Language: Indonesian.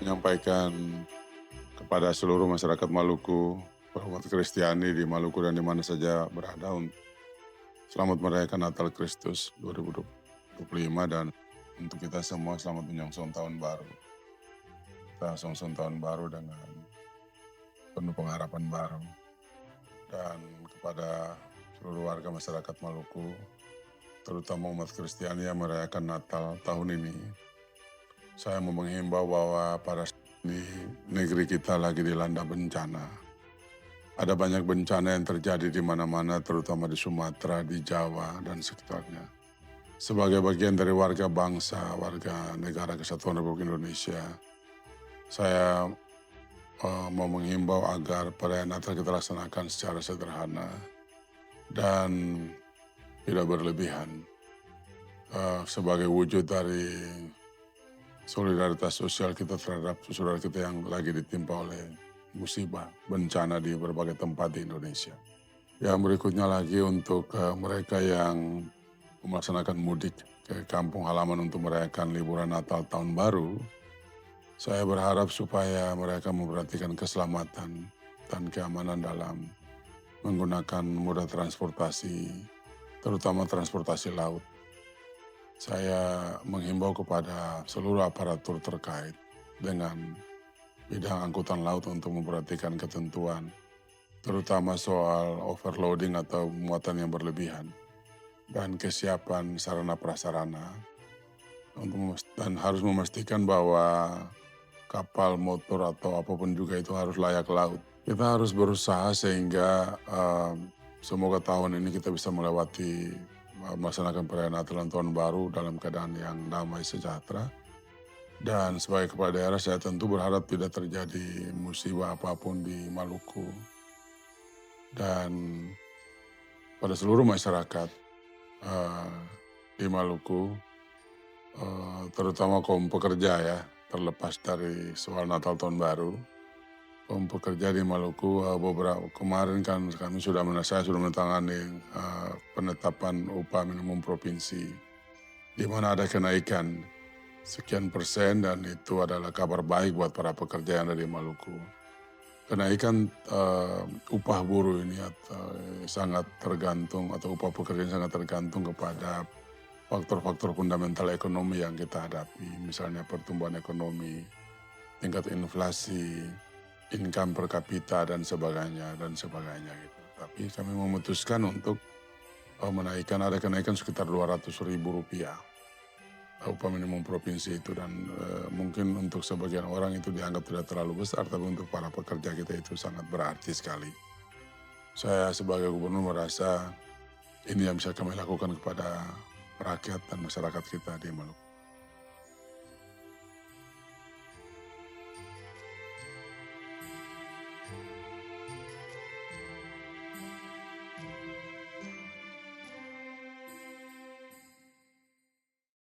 menyampaikan kepada seluruh masyarakat Maluku, umat Kristiani di Maluku dan di mana saja berada, selamat merayakan Natal Kristus 2025 dan untuk kita semua selamat menyongsong tahun baru. Kita songsong tahun baru dengan penuh pengharapan baru. Dan kepada seluruh warga masyarakat Maluku, terutama umat Kristiani yang merayakan Natal tahun ini, saya mau menghimbau bahwa pada saat ini negeri kita lagi dilanda bencana. Ada banyak bencana yang terjadi di mana-mana, terutama di Sumatera, di Jawa, dan sekitarnya. Sebagai bagian dari warga bangsa, warga negara Kesatuan Republik Indonesia, saya mau menghimbau agar perayaan Natal kita laksanakan secara sederhana dan tidak berlebihan. Sebagai wujud dari solidaritas sosial kita terhadap saudara kita yang lagi ditimpa oleh musibah, bencana di berbagai tempat di Indonesia. Yang berikutnya lagi untuk mereka yang melaksanakan mudik ke kampung halaman untuk merayakan liburan Natal Tahun Baru, saya berharap supaya mereka memperhatikan keselamatan dan keamanan dalam menggunakan moda transportasi, terutama transportasi laut. Saya menghimbau kepada seluruh aparatur terkait dengan bidang angkutan laut untuk memperhatikan ketentuan, terutama soal overloading atau muatan yang berlebihan, dan kesiapan sarana prasarana, dan harus memastikan bahwa kapal, motor, atau apapun juga itu harus layak laut. Kita harus berusaha sehingga semoga tahun ini kita bisa melewati melaksanakan perayaan Natal dan Tahun Baru dalam keadaan yang damai sejahtera. Dan sebagai kepala daerah saya tentu berharap tidak terjadi musibah apapun di Maluku. Dan pada seluruh masyarakat di Maluku, terutama kaum pekerja ya, terlepas dari soal Natal Tahun Baru, kaum pekerja di Maluku beberapa kemarin kan saya sudah menandatangani penetapan upah minimum provinsi, di mana ada kenaikan sekian persen dan itu adalah kabar baik buat para pekerja yang ada di Maluku. Kenaikan upah buruh ini sangat tergantung atau upah pekerja sangat tergantung kepada faktor-faktor fundamental ekonomi yang kita hadapi, misalnya pertumbuhan ekonomi, tingkat inflasi, income per kapita dan sebagainya gitu. Tapi kami memutuskan untuk ada kenaikan sekitar Rp200.000 upah minimum provinsi itu, dan mungkin untuk sebagian orang itu dianggap tidak terlalu besar, tapi untuk para pekerja kita itu sangat berarti sekali. Saya sebagai gubernur merasa ini yang bisa kami lakukan kepada rakyat dan masyarakat kita di Maluku.